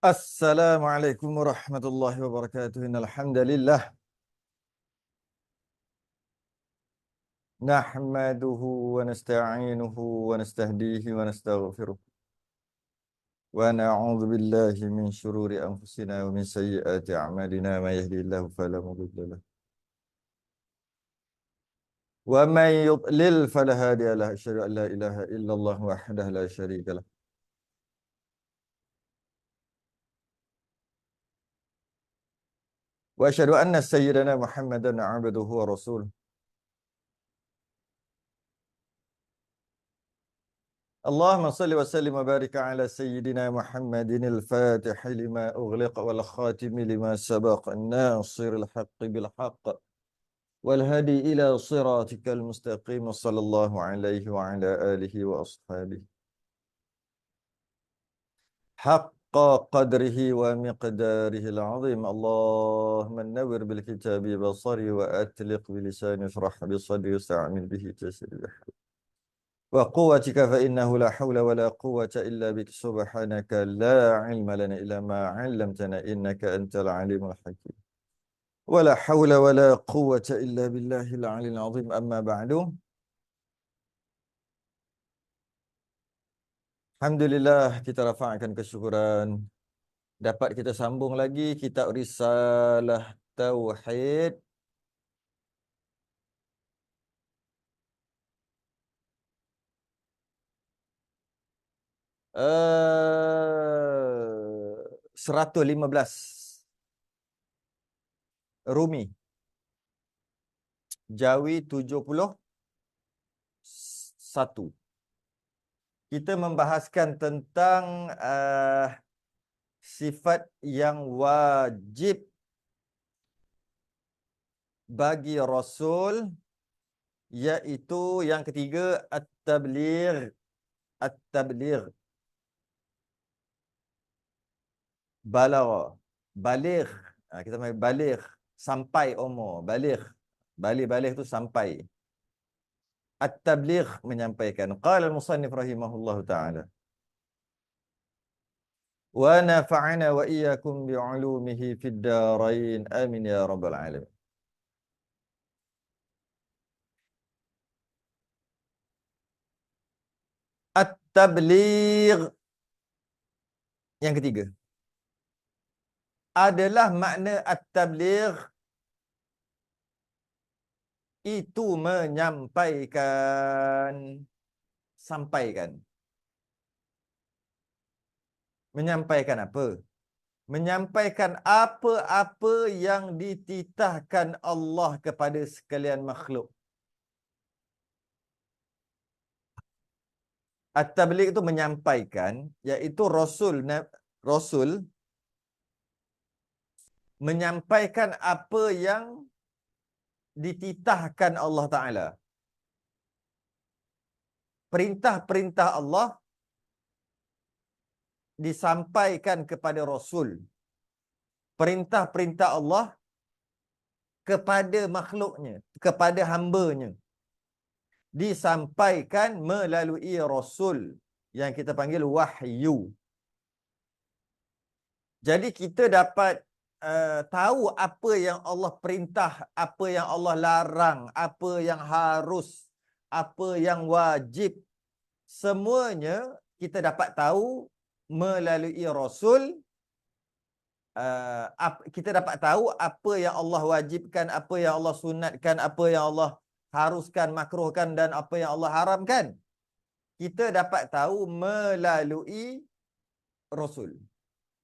Assalamualaikum warahmatullahi wabarakatuh. Innal hamdalillah nahmaduhu wa nasta'inuhu wa nastahdihi wa nastaghfiruh wa na'udzu billahi min shururi anfusina wa min sayyiati a'malina may yahdihillahu fala mudilla lahu wa may yudlil fala hadiya lahu asyhadu an la ilaha illallah wahdahu la syarika lah wa asyhadu anna sayyidana Muhammadan 'abduhu wa rasuluh. اللهم صل وسلم وبارك على سيدنا محمد الفاتح لما أغلق والخاتم لما سبق الناصر الحق بالحق والهدي إلى صراطك المستقيم صلى الله عليه وعلى آله وأصحابه حق قدره ومقداره العظيم. اللهم نور بالكتاب بصري وأتلق بلساني افرح بصدري واستعمل به تسري وقوتك فإنه لا حول ولا قوة إلا بك سبحانك لا علم لنا إلا ما علمتنا إنك أنت العليم الحكيم ولا حول ولا قوة إلا بالله العلي العظيم. أما بعد، Alhamdulillah, kita rafa'kan kesyukuran dapat kita sambung lagi kitab Risalah Tauhid eh 115 Rumi Jawi 71. Kita membahaskan tentang sifat yang wajib bagi Rasul, iaitu yang ketiga at-tabligh. At-tabligh, balagha, baligh. Kita panggil baligh, sampai umur. Baligh, baligh tu sampai. At-tabligh, menyampaikan. Qala al-musannif rahimahullahu ta'ala wa nafa'ana wa iyyakum bi'ulumihi fid darain amin ya rabbal alamin. At-tabligh yang ketiga adalah makna at-tabligh itu menyampaikan. Sampaikan. Menyampaikan apa? Menyampaikan apa-apa yang dititahkan Allah kepada sekalian makhluk. At-tabligh itu menyampaikan, iaitu Rasul menyampaikan apa yang dititahkan Allah Ta'ala. Perintah-perintah Allah disampaikan kepada Rasul. Perintah-perintah Allah kepada makhluknya, kepada hamba-Nya, disampaikan melalui Rasul yang kita panggil wahyu. Jadi kita dapat tahu apa yang Allah perintah, apa yang Allah larang, apa yang harus, apa yang wajib. Semuanya kita dapat tahu melalui Rasul. Kita dapat tahu apa yang Allah wajibkan, apa yang Allah sunatkan, apa yang Allah haruskan, makruhkan, dan apa yang Allah haramkan. Kita dapat tahu melalui Rasul.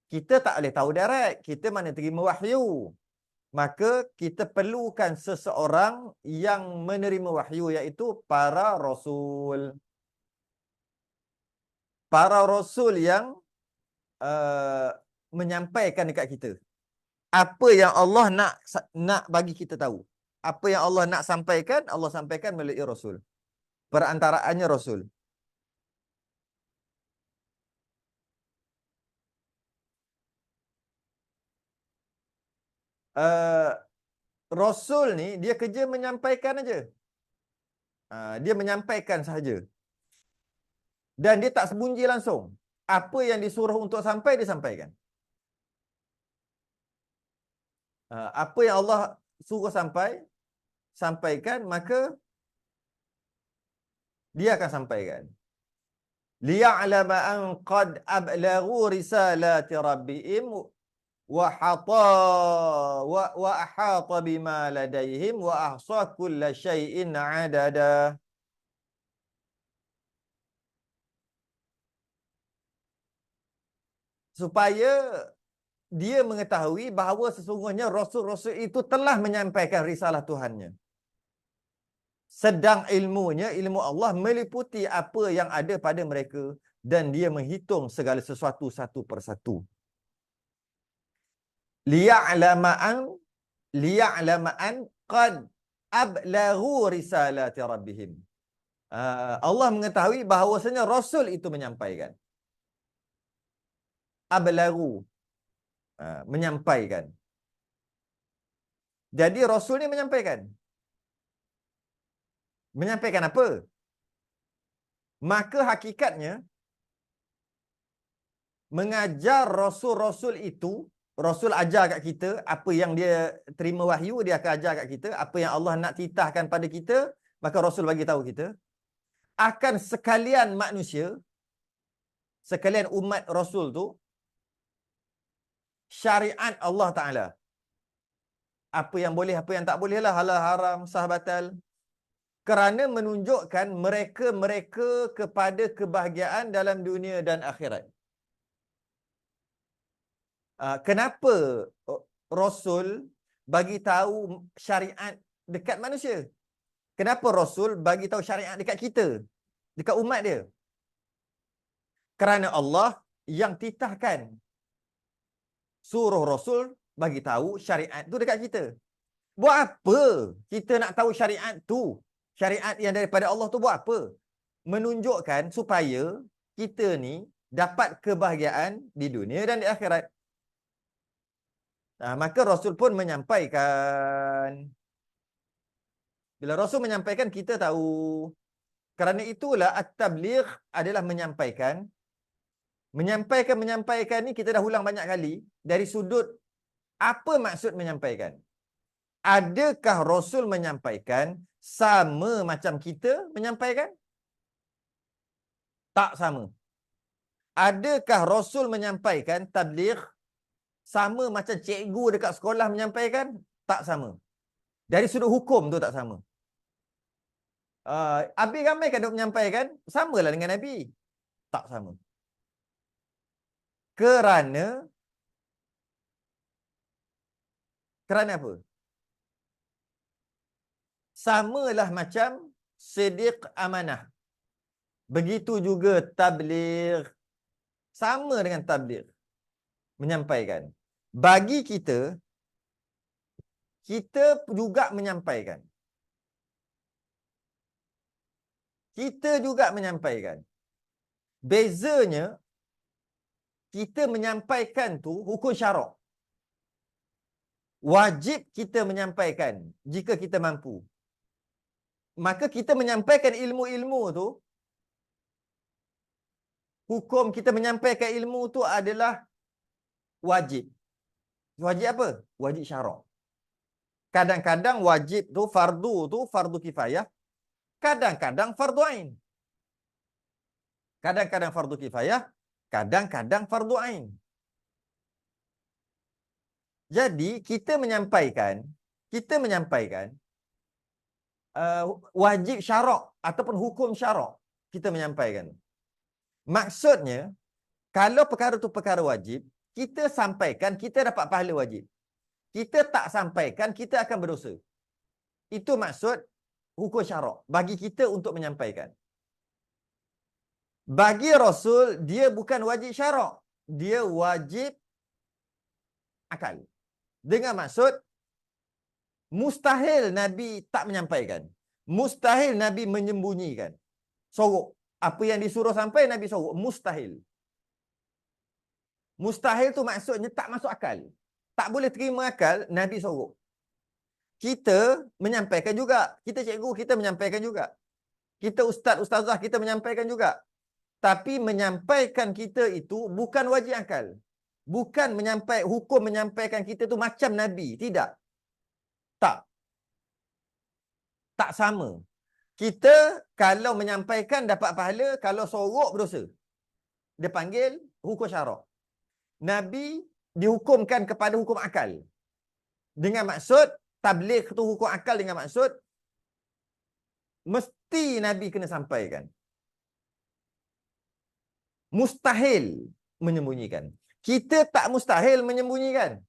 Kita tak boleh tahu direct, kita mana terima wahyu. Maka kita perlukan seseorang yang menerima wahyu, iaitu para Rasul. Para Rasul yang menyampaikan dekat kita apa yang Allah nak bagi kita tahu. Apa yang Allah nak sampaikan, Allah sampaikan melalui Rasul. Perantaraannya Rasul. Rasul ni dia kerja menyampaikan aja. Dia menyampaikan sahaja. Dan dia tak sembunyi langsung. Apa yang disuruh untuk sampai, dia sampaikan. Apa yang Allah suruh sampaikan, maka dia akan sampaikan. Liya'lama an qad ablaghu risalati rabbihim wa ahata bima ladaihim wa ahsa kulla syai'in adada. Supaya dia mengetahui bahawa sesungguhnya Rasul-Rasul itu telah menyampaikan risalah Tuhannya. Sedang ilmunya, ilmu Allah meliputi apa yang ada pada mereka dan dia menghitung segala sesuatu satu persatu. Liya'lama'an qad ablaghu risalati rabbihim. Allah mengetahui bahawasanya Rasul itu menyampaikan. Ablaghu. Menyampaikan. Jadi Rasul ni menyampaikan. Menyampaikan apa? Maka hakikatnya, mengajar Rasul-Rasul itu, Rasul ajar kat kita, apa yang dia terima wahyu, dia akan ajar kat kita, apa yang Allah nak titahkan pada kita, maka Rasul bagi tahu kita. Akan sekalian manusia, sekalian umat Rasul tu, syariat Allah Ta'ala. Apa yang boleh, apa yang tak boleh lah, halal, haram, sah, batal. Kerana menunjukkan mereka-mereka kepada kebahagiaan dalam dunia dan akhirat. Kenapa Rasul bagi tahu syariat dekat manusia? Kenapa Rasul bagi tahu syariat dekat kita? Dekat umat dia? Kerana Allah yang titahkan suruh Rasul bagi tahu syariat tu dekat kita. Buat apa kita nak tahu syariat tu? Syariat yang daripada Allah tu buat apa? Menunjukkan supaya kita ni dapat kebahagiaan di dunia dan di akhirat. Maka Rasul pun menyampaikan. Bila Rasul menyampaikan, kita tahu. Kerana itulah at-tabligh adalah menyampaikan. Menyampaikan ni kita dah ulang banyak kali. Dari sudut apa maksud menyampaikan? Adakah Rasul menyampaikan sama macam kita menyampaikan? Tak sama. Adakah Rasul menyampaikan tabligh sama macam cikgu dekat sekolah menyampaikan? Tak sama. Dari sudut hukum tu tak sama. Abi ramai kan dia menyampaikan? Samalah dengan Nabi. Tak sama. Kerana apa? Samalah macam siddiq amanah. Begitu juga tabligh. Sama dengan tabligh. Menyampaikan. Bagi kita juga menyampaikan. Kita juga menyampaikan. Bezanya, kita menyampaikan tu hukum syarak. Wajib kita menyampaikan jika kita mampu. Maka kita menyampaikan ilmu-ilmu tu, hukum kita menyampaikan ilmu tu adalah wajib. Wajib apa? Wajib syarak. Kadang-kadang wajib tu fardu kifayah. Kadang-kadang fardu ain. Kadang-kadang fardu kifayah, kadang-kadang fardu ain. Jadi kita menyampaikan wajib syarak ataupun hukum syarak kita menyampaikan. Maksudnya, kalau perkara tu perkara wajib, kita sampaikan, kita dapat pahala wajib. Kita tak sampaikan, kita akan berdosa. Itu maksud hukum syarak bagi kita untuk menyampaikan. Bagi Rasul, dia bukan wajib syarak. Dia wajib akal. Dengan maksud, mustahil Nabi tak menyampaikan. Mustahil Nabi menyembunyikan. Sorok. Apa yang disuruh sampai, Nabi sorok. Mustahil. Mustahil tu maksudnya tak masuk akal. Tak boleh terima akal, Nabi sorok. Kita menyampaikan juga. Kita cikgu, kita menyampaikan juga. Kita ustaz, ustazah, kita menyampaikan juga. Tapi menyampaikan kita itu bukan wajib akal. Bukan hukum menyampaikan kita tu macam Nabi. Tidak. Tak. Tak sama. Kita kalau menyampaikan dapat pahala, kalau sorok berdosa. Dia panggil hukum syarak. Nabi dihukumkan kepada hukum akal. Dengan maksud, tabligh tu hukum akal dengan maksud, mesti Nabi kena sampaikan. Mustahil menyembunyikan. Kita tak mustahil menyembunyikan.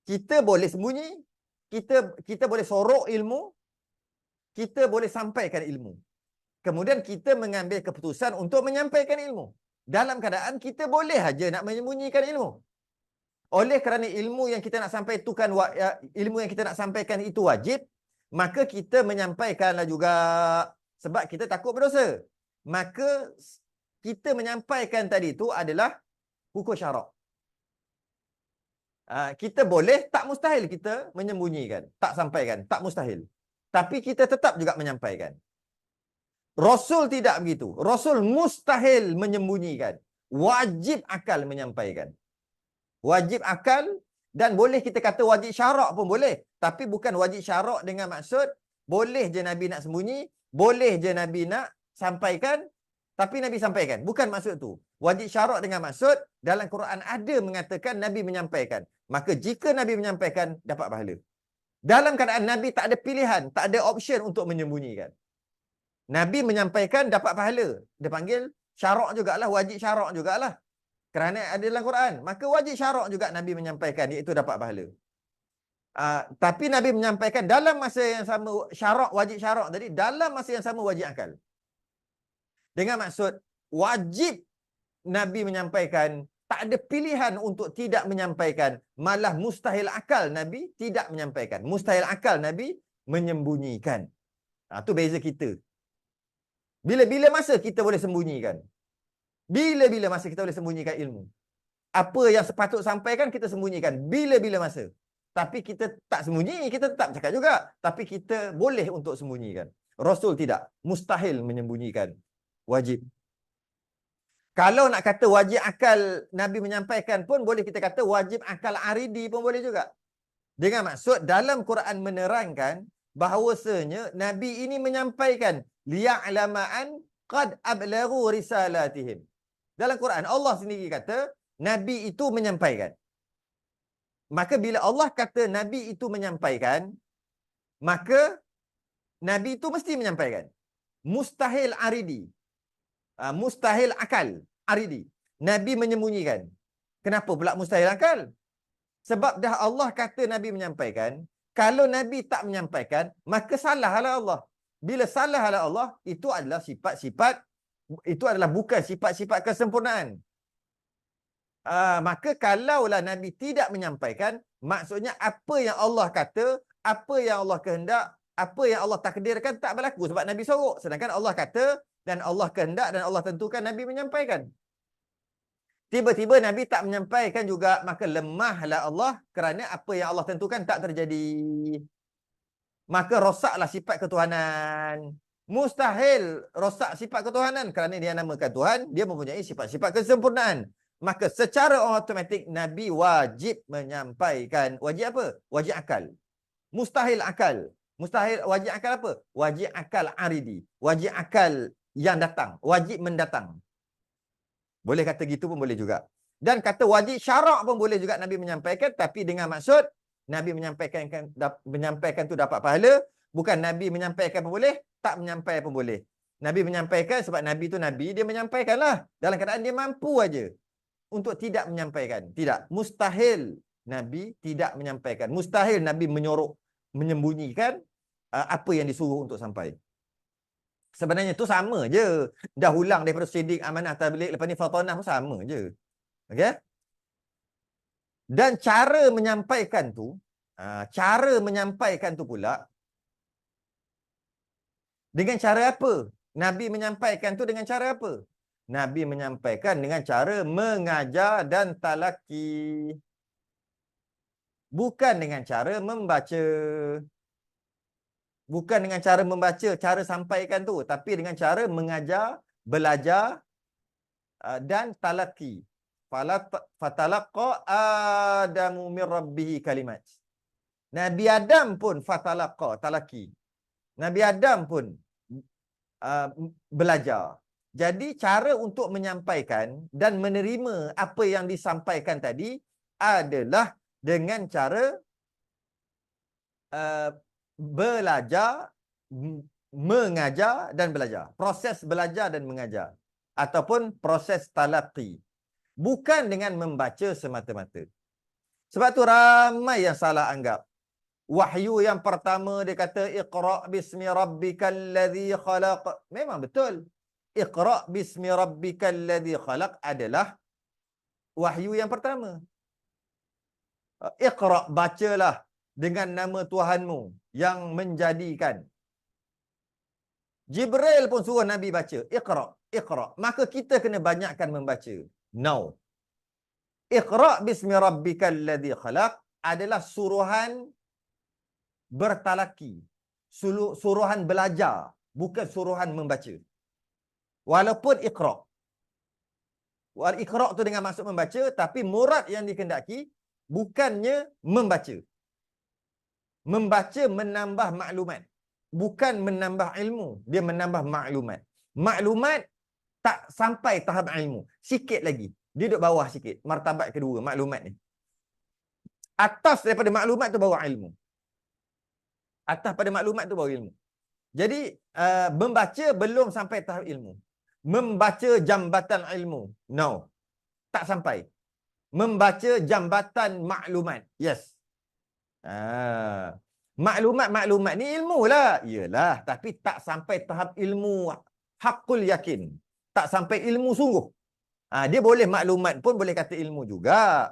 Kita boleh sembunyi, kita boleh sorok ilmu, kita boleh sampaikan ilmu. Kemudian kita mengambil keputusan untuk menyampaikan ilmu. Dalam keadaan kita boleh aja nak menyembunyikan ilmu. Oleh kerana ilmu yang kita nak sampaikan ilmu yang kita nak sampaikan itu wajib, maka kita menyampaikanlah juga sebab kita takut berdosa. Maka kita menyampaikan tadi itu adalah hukum syarak. Kita boleh, tak mustahil kita menyembunyikan, tak sampaikan, tak mustahil. Tapi kita tetap juga menyampaikan. Rasul tidak begitu. Rasul mustahil menyembunyikan. Wajib akal menyampaikan. Wajib akal, dan boleh kita kata wajib syarak pun boleh. Tapi bukan wajib syarak dengan maksud boleh je Nabi nak sembunyi, boleh je Nabi nak sampaikan, tapi Nabi sampaikan. Bukan maksud tu. Wajib syarak dengan maksud dalam Quran ada mengatakan Nabi menyampaikan. Maka jika Nabi menyampaikan, dapat pahala. Dalam keadaan Nabi tak ada pilihan, tak ada option untuk menyembunyikan. Nabi menyampaikan, dapat pahala. Dia panggil syarak jugalah, wajib syarak jugalah. Kerana ada dalam Quran. Maka wajib syarak juga Nabi menyampaikan, iaitu dapat pahala. Tapi Nabi menyampaikan dalam masa yang sama, syarak, wajib syarak tadi, dalam masa yang sama wajib akal. Dengan maksud, wajib Nabi menyampaikan, tak ada pilihan untuk tidak menyampaikan. Malah mustahil akal Nabi tidak menyampaikan. Mustahil akal Nabi menyembunyikan. Itu beza kita. Bila-bila masa kita boleh sembunyikan. Bila-bila masa kita boleh sembunyikan ilmu. Apa yang sepatut sampaikan, kita sembunyikan. Bila-bila masa. Tapi kita tak sembunyi, kita tetap cakap juga. Tapi kita boleh untuk sembunyikan. Rasul tidak. Mustahil menyembunyikan. Wajib. Kalau nak kata wajib akal Nabi menyampaikan pun, boleh kita kata wajib akal aridi pun boleh juga. Dengan maksud, dalam Quran menerangkan bahawasanya Nabi ini menyampaikan liya'lama'an qad ablaghu risalatihim. Dalam Quran, Allah sendiri kata, Nabi itu menyampaikan. Maka bila Allah kata Nabi itu menyampaikan, maka Nabi itu mesti menyampaikan. Mustahil aridi. Mustahil akal aridi. Nabi menyembunyikan. Kenapa pula mustahil akal? Sebab dah Allah kata Nabi menyampaikan. Kalau Nabi tak menyampaikan, maka salahlah Allah. Bila salahlah Allah, itu adalah sifat-sifat, itu adalah bukan sifat-sifat kesempurnaan. Maka kalaulah Nabi tidak menyampaikan, maksudnya apa yang Allah kata, apa yang Allah kehendak, apa yang Allah takdirkan tak berlaku sebab Nabi sorok. Sedangkan Allah kata dan Allah kehendak dan Allah tentukan Nabi menyampaikan. Tiba-tiba Nabi tak menyampaikan juga, maka lemahlah Allah kerana apa yang Allah tentukan tak terjadi. Maka rosaklah sifat ketuhanan. Mustahil rosak sifat ketuhanan kerana dia namakan Tuhan, dia mempunyai sifat-sifat kesempurnaan. Maka secara automatik Nabi wajib menyampaikan. Wajib apa? Wajib akal. Mustahil akal. Mustahil wajib akal apa? Wajib akal aridi. Wajib akal yang datang. Wajib mendatang. Boleh kata gitu pun boleh juga. Dan kata wajib syarak pun boleh juga Nabi menyampaikan, tapi dengan maksud Nabi menyampaikan tu dapat pahala. Bukan Nabi menyampaikan pun boleh, tak menyampaikan pun boleh. Nabi menyampaikan sebab Nabi tu Nabi, dia menyampaikanlah. Dalam keadaan dia mampu aja untuk tidak menyampaikan. Tidak. Mustahil Nabi tidak menyampaikan. Mustahil Nabi menyembunyikan apa yang disuruh untuk sampai. Sebenarnya tu sama je. Dah ulang daripada Siddiq, Amanah, Tabligh, lepas ni Fatanah pun sama je. Okey? Dan cara menyampaikan tu pula, dengan cara apa? Nabi menyampaikan tu dengan cara apa? Nabi menyampaikan dengan cara mengajar dan talaki. Bukan dengan cara membaca. Bukan dengan cara membaca, cara sampaikan tu. Tapi dengan cara mengajar, belajar dan talaki. Fatalaqa Adamu min rabbihi kalimat. Nabi Adam pun fatalaqa, talaki. Nabi Adam pun belajar. Jadi cara untuk menyampaikan dan menerima apa yang disampaikan tadi adalah dengan cara belajar, mengajar dan belajar. Proses belajar dan mengajar. Ataupun proses talaqi. Bukan dengan membaca semata-mata. Sebab tu ramai yang salah anggap. Wahyu yang pertama dia kata Iqra' bismi rabbikal ladzi khalaq. Memang betul. Iqra' bismi rabbikal ladzi khalaq adalah wahyu yang pertama. Iqra', bacalah dengan nama Tuhanmu yang menjadikan. Jibril pun suruh Nabi baca. Iqra', Iqra'. Maka kita kena banyakkan membaca. No. Iqra' bismi rabbikal ladzi khalaq adalah suruhan bertalaki. Suruhan belajar. Bukan suruhan membaca. Walaupun Iqra'. Iqra' tu dengan maksud membaca. Tapi murad yang dikehendaki bukannya membaca. Membaca menambah maklumat. Bukan menambah ilmu. Dia menambah maklumat. Maklumat tak sampai tahap ilmu. Sikit lagi. Dia duduk bawah sikit. Martabat kedua, maklumat ni. Atas daripada maklumat tu bawa ilmu. Atas pada maklumat tu bawa ilmu. Jadi, membaca belum sampai tahap ilmu. Membaca jambatan ilmu. No. Tak sampai. Membaca jambatan maklumat. Yes. Maklumat-maklumat ni ilmu lah. Yalah. Tapi tak sampai tahap ilmu haqqul yakin. Tak sampai ilmu sungguh. Dia boleh maklumat pun boleh kata ilmu juga.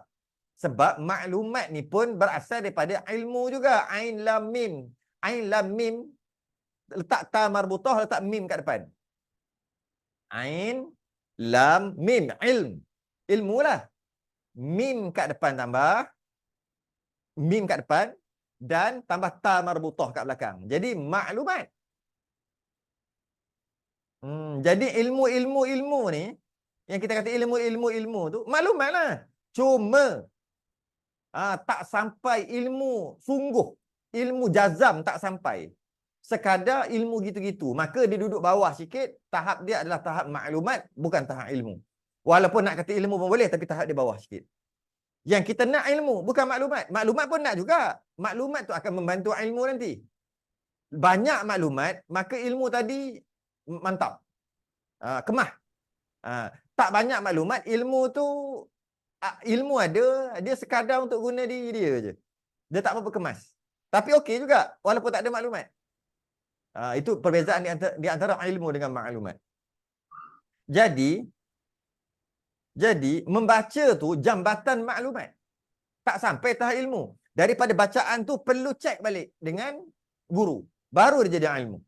Sebab maklumat ni pun berasal daripada ilmu juga. Ain lam mim. Ain lam mim. Letak ta marbutah, letak mim kat depan. Ain lam mim. Ilm. Ilmu lah. Mim kat depan tambah. Mim kat depan. Dan tambah ta marbutah kat belakang. Jadi maklumat. Jadi ilmu-ilmu ni, yang kita kata ilmu tu, maklumat lah. Cuma tak sampai ilmu sungguh. Ilmu jazam tak sampai. Sekadar ilmu gitu-gitu. Maka dia duduk bawah sikit. Tahap dia adalah tahap maklumat. Bukan tahap ilmu. Walaupun nak kata ilmu pun boleh. Tapi tahap dia bawah sikit. Yang kita nak ilmu. Bukan maklumat. Maklumat pun nak juga. Maklumat tu akan membantu ilmu nanti. Banyak maklumat. Maka ilmu tadi mantap. Kemah. Tak banyak maklumat. Ilmu tu ilmu ada. Dia sekadar untuk guna diri dia je. Dia tak apa-apa kemas. Tapi okey juga. Walaupun tak ada maklumat. Itu perbezaan di antara ilmu dengan maklumat. Jadi membaca tu jambatan maklumat. Tak sampai tahap ilmu. Daripada bacaan tu perlu cek balik dengan guru. Baru dia jadi ilmu.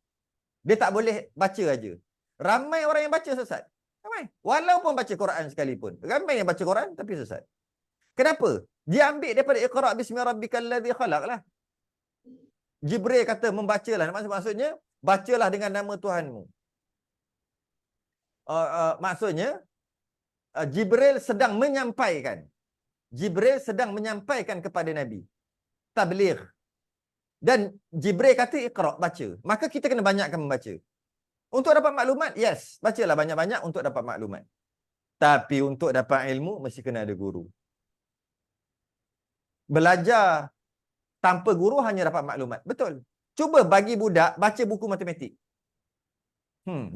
Dia tak boleh baca aja. Ramai orang yang baca sesat. Ramai. Walaupun baca Quran sekalipun. Ramai yang baca Quran tapi sesat. Kenapa? Dia ambil daripada Iqra' bismi rabbikal ladzi khalaq lah. Jibril kata membacalah. Maksudnya, bacalah dengan nama Tuhanmu. Maksudnya, Jibril sedang menyampaikan. Jibril sedang menyampaikan kepada Nabi. Tabligh. Dan Jibril kata Iqra', baca. Maka kita kena banyakkan membaca. Untuk dapat maklumat, yes. Bacalah banyak-banyak untuk dapat maklumat. Tapi untuk dapat ilmu, mesti kena ada guru. Belajar tanpa guru hanya dapat maklumat. Betul. Cuba bagi budak baca buku matematik.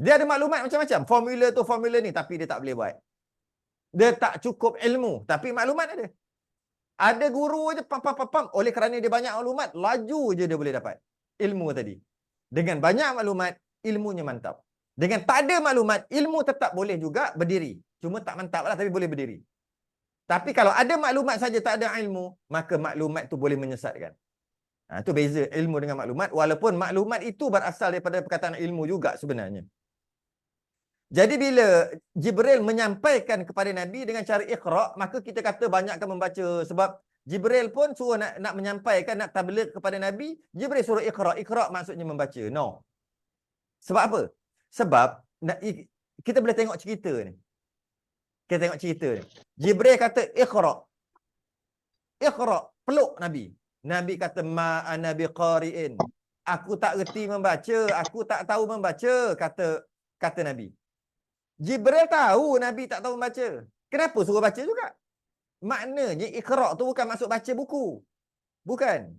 Dia ada maklumat macam-macam. Formula tu, formula ni. Tapi dia tak boleh buat. Dia tak cukup ilmu. Tapi maklumat ada. Ada guru je, pam. Oleh kerana dia banyak maklumat, laju je dia boleh dapat ilmu tadi. Dengan banyak maklumat, ilmunya mantap. Dengan tak ada maklumat, ilmu tetap boleh juga berdiri. Cuma tak mantap lah, tapi boleh berdiri. Tapi kalau ada maklumat saja tak ada ilmu, maka maklumat tu boleh menyesatkan. Itu beza ilmu dengan maklumat. Walaupun maklumat itu berasal daripada perkataan ilmu juga sebenarnya. Jadi bila Jibril menyampaikan kepada Nabi dengan cara Iqra', maka kita kata banyakkan membaca. Sebab Jibril pun suruh nak menyampaikan, nak tabligh kepada Nabi. Jibril suruh Iqra'. Iqra' maksudnya membaca. No. Sebab apa? Sebab kita boleh tengok cerita ni. Kita tengok cerita ni. Jibril kata, Iqra. Iqra. Peluk Nabi. Nabi kata, ma ana biqari'in. Aku tak reti membaca. Aku tak tahu membaca. Kata Nabi. Jibril tahu Nabi tak tahu membaca. Kenapa suruh baca juga? Maknanya Iqra tu bukan maksud baca buku. Bukan.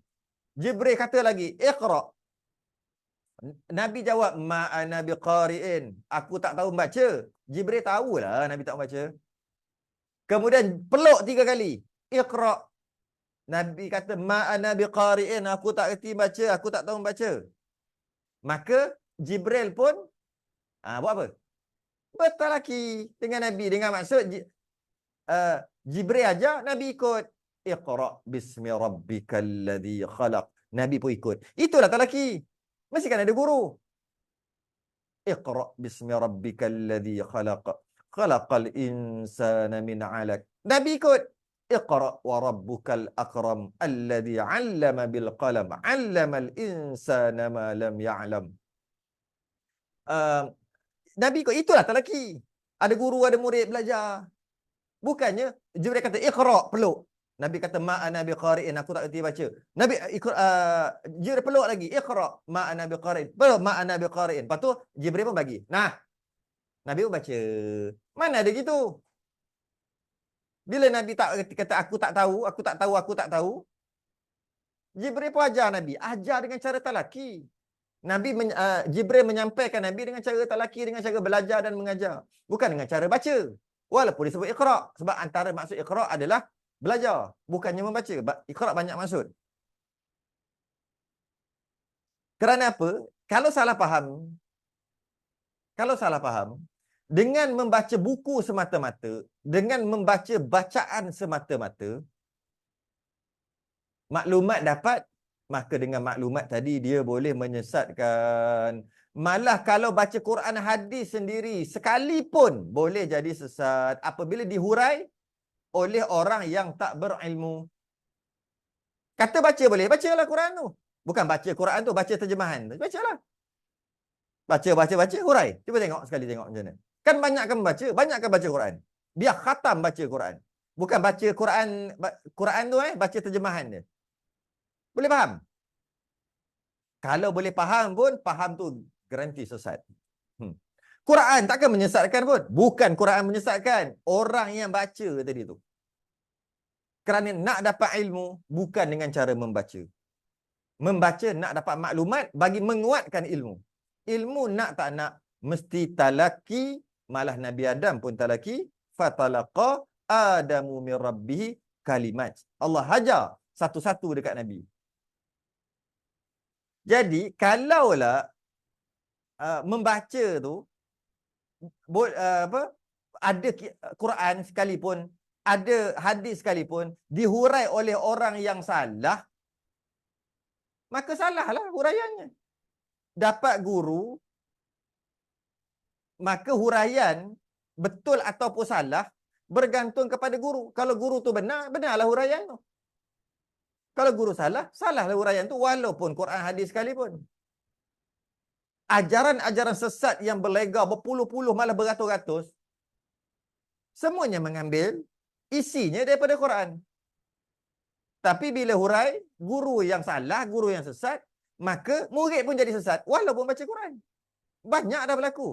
Jibril kata lagi, Iqra. Nabi jawab, ma ana biqari'in. Aku tak tahu membaca. Jibril tahulah Nabi tak membaca. Kemudian peluk 3 kali. Iqra. Nabi kata, ma ana biqari'in. Aku tak reti baca, aku tak tahu membaca. Maka Jibril pun buat apa? Bertalaki dengan Nabi dengan maksud Jibril ajar, Nabi ikut. Iqra bismi rabbikal ladzi khalaq. Nabi pun ikut. Itulah talaki. Mesti kan ada guru. Iqra bismi rabbikal ladzi khalaq. Khalaqal insana min 'alaq. Nabi ikut. Iqra wa rabbukal akram alladzi 'allama bil qalam 'allamal insana ma lam ya'lam. Nabi ikut. Itulah talaki. Ada guru, ada murid belajar. Bukannya Jibril kata Iqra, peluk. Nabi kata ma ana biqari'in, aku tak reti baca. Nabi Jibril peluk lagi, Iqra ma ana biqari'in. Peluk ma ana biqari'in. Lepas tu Jibril pun bagi. Nah, Nabi pun baca. Mana ada gitu? Bila Nabi tak kata aku tak tahu, aku tak tahu, aku tak tahu. Jibril pun ajar Nabi, ajar dengan cara talaki. Jibril menyampaikan Nabi dengan cara talaki, dengan cara belajar dan mengajar. Bukan dengan cara baca. Walaupun disebut Iqra. Sebab antara maksud Iqra adalah belajar. Bukannya membaca. Iqra banyak maksud. Kerana apa? Kalau salah faham, dengan membaca buku semata-mata, dengan membaca bacaan semata-mata, maklumat dapat, maka dengan maklumat tadi dia boleh menyesatkan. Malah kalau baca Quran hadis sendiri sekalipun boleh jadi sesat apabila dihurai oleh orang yang tak berilmu. Kata baca boleh, bacalah Quran tu. Bukan baca Quran tu, baca terjemahan tu. Bacalah. Baca, hurai. Cuba tengok sekali, tengok macam mana. Kan banyakkan membaca, banyakkan baca Quran. Biar khatam baca Quran. Bukan baca Quran tu baca terjemahan dia. Boleh faham? Kalau boleh faham pun, faham tu garanti sesat. Quran takkan menyesatkan pun. Bukan Quran menyesatkan. Orang yang baca tadi tu. Kerana nak dapat ilmu, bukan dengan cara membaca. Membaca nak dapat maklumat bagi menguatkan ilmu. Ilmu nak tak nak, mesti talaki. Malah Nabi Adam pun talaki. Fatalaqa Adamu min Rabbihi kalimat. Allah hajar satu-satu dekat Nabi. Jadi, kalaulah membaca tu, ada Quran sekalipun, ada hadis sekalipun, dihurai oleh orang yang salah, maka salahlah huraiannya. Dapat guru, maka huraian betul ataupun salah bergantung kepada guru. Kalau guru tu benar, benarlah huraian tu. Kalau guru salah, salahlah huraian tu walaupun Quran hadis sekalipun. Ajaran-ajaran sesat yang berlegar berpuluh-puluh malah beratus-ratus, semuanya mengambil isinya daripada Quran. Tapi bila hurai, guru yang salah, guru yang sesat, maka murid pun jadi sesat walaupun baca Quran. Banyak dah berlaku.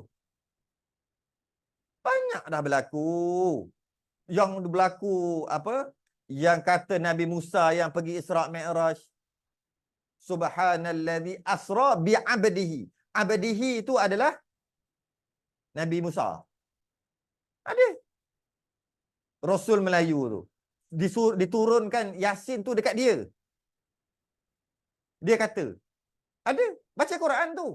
Banyak dah berlaku. Yang berlaku yang kata Nabi Musa yang pergi Isra' Mi'raj. Subhanallazi asra bi'abdihi. Abdihi itu adalah Nabi Musa. Ada. Rasul Melayu tu. Diturunkan Yasin tu dekat dia. Dia kata. Ada. Baca Quran tu.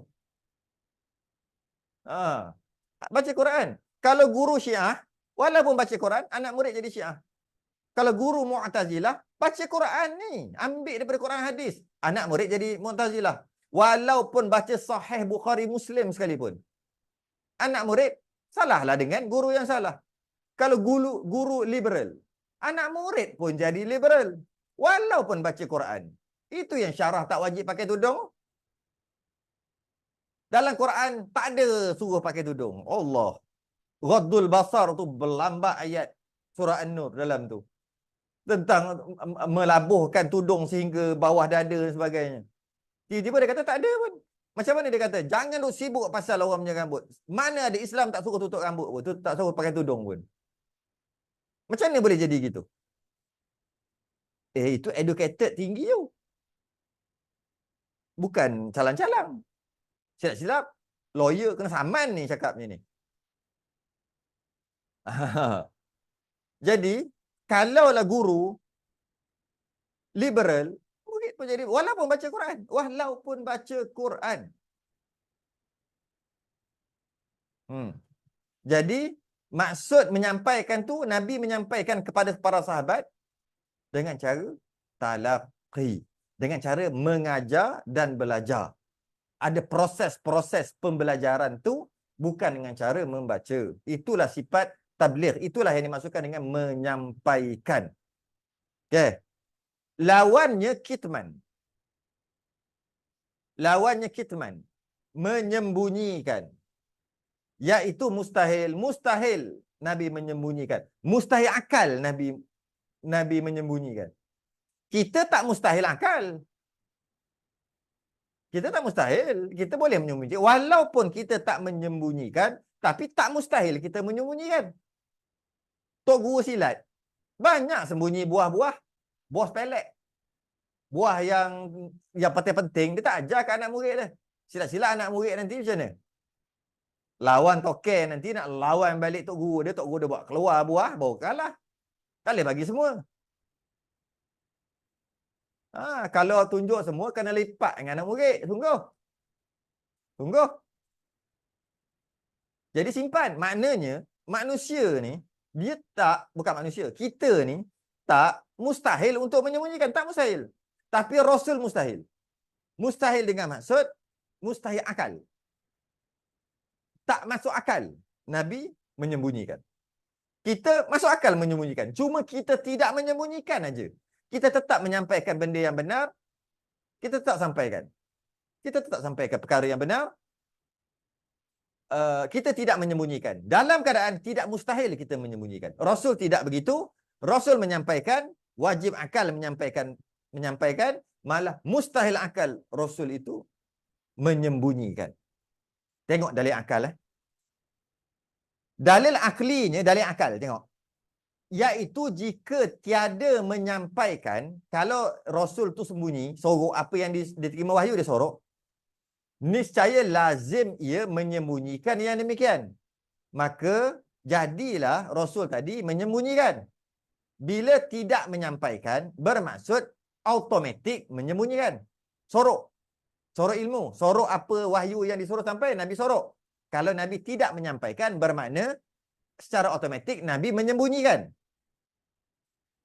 Baca Quran. Kalau guru Syiah, walaupun baca Quran, anak murid jadi Syiah. Kalau guru Mu'tazilah, baca Quran ni. Ambil daripada Quran hadis. Anak murid jadi Mu'tazilah. Walaupun baca Sahih Bukhari Muslim sekalipun. Anak murid, salahlah dengan guru yang salah. Kalau guru liberal, anak murid pun jadi liberal. Walaupun baca Quran. Itu yang syarah tak wajib pakai tudung. Dalam Quran tak ada suruh pakai tudung. Allah. Ghaddul basar tu berlambak ayat surah An-Nur dalam tu. Tentang melabuhkan tudung sehingga bawah dada dan sebagainya. Tiba-tiba dia kata tak ada pun. Macam mana dia kata? Jangan duk sibuk pasal orang punya rambut. Mana ada Islam tak suruh tutup rambut pun. Tak suruh pakai tudung pun. Macam mana boleh jadi gitu? Itu educated tinggi tu. Bukan calang-calang. Silap-silap. Lawyer kena saman ni cakapnya ni. Jadi, kalaulah guru liberal, murid pun jadi, walaupun baca Quran. Walaupun baca Quran. Jadi, maksud menyampaikan tu, Nabi menyampaikan kepada para sahabat dengan cara talaqi. Dengan cara mengajar dan belajar. Ada proses-proses pembelajaran tu bukan dengan cara membaca. Itulah sifat tabligh. Itulah yang dimaksudkan dengan menyampaikan. Okey. Lawannya kitman. Lawannya kitman. Menyembunyikan. Iaitu mustahil. Mustahil Nabi menyembunyikan. Mustahil akal Nabi menyembunyikan. Kita tak mustahil akal. Kita tak mustahil. Kita boleh menyembunyikan. Walaupun kita tak menyembunyikan, tapi tak mustahil kita menyembunyikan. Tok guru silat, banyak sembunyi buah-buah. Buah sepelek. Buah yang penting-penting, dia tak ajar ke anak murid dia. Silat-silat anak murid nanti macam mana? Lawan token nanti nak lawan balik tok guru dia. Tok guru dia buat keluar buah, baru kalah. Tak boleh bagi semua. Kalau tunjuk semua, kena lipat dengan anak murid. Sungguh. Sungguh. Jadi simpan. Maknanya, manusia ni, dia tak, bukan manusia, kita ni, tak mustahil untuk menyembunyikan. Tak mustahil. Tapi Rasul mustahil. Mustahil dengan maksud, mustahil akal. Tak masuk akal Nabi menyembunyikan. Kita masuk akal menyembunyikan. Cuma kita tidak menyembunyikan aja. Kita tetap menyampaikan benda yang benar. Kita tetap sampaikan. Kita tetap sampaikan perkara yang benar. Kita tidak menyembunyikan. Dalam keadaan tidak mustahil kita menyembunyikan. Rasul tidak begitu. Rasul menyampaikan, wajib akal menyampaikan, malah mustahil akal Rasul itu menyembunyikan. Tengok dalil akal. Dalil aklinya, dalil akal. Tengok. Iaitu jika tiada menyampaikan, kalau Rasul tu sembunyi, sorok apa yang diterima wahyu dia sorok, niscaya lazim ia menyembunyikan yang demikian. Maka jadilah Rasul tadi menyembunyikan. Bila tidak menyampaikan, bermaksud automatik menyembunyikan. Sorok. Sorok ilmu. Sorok apa wahyu yang disuruh sampai, Nabi sorok. Kalau Nabi tidak menyampaikan, bermakna secara automatik Nabi menyembunyikan.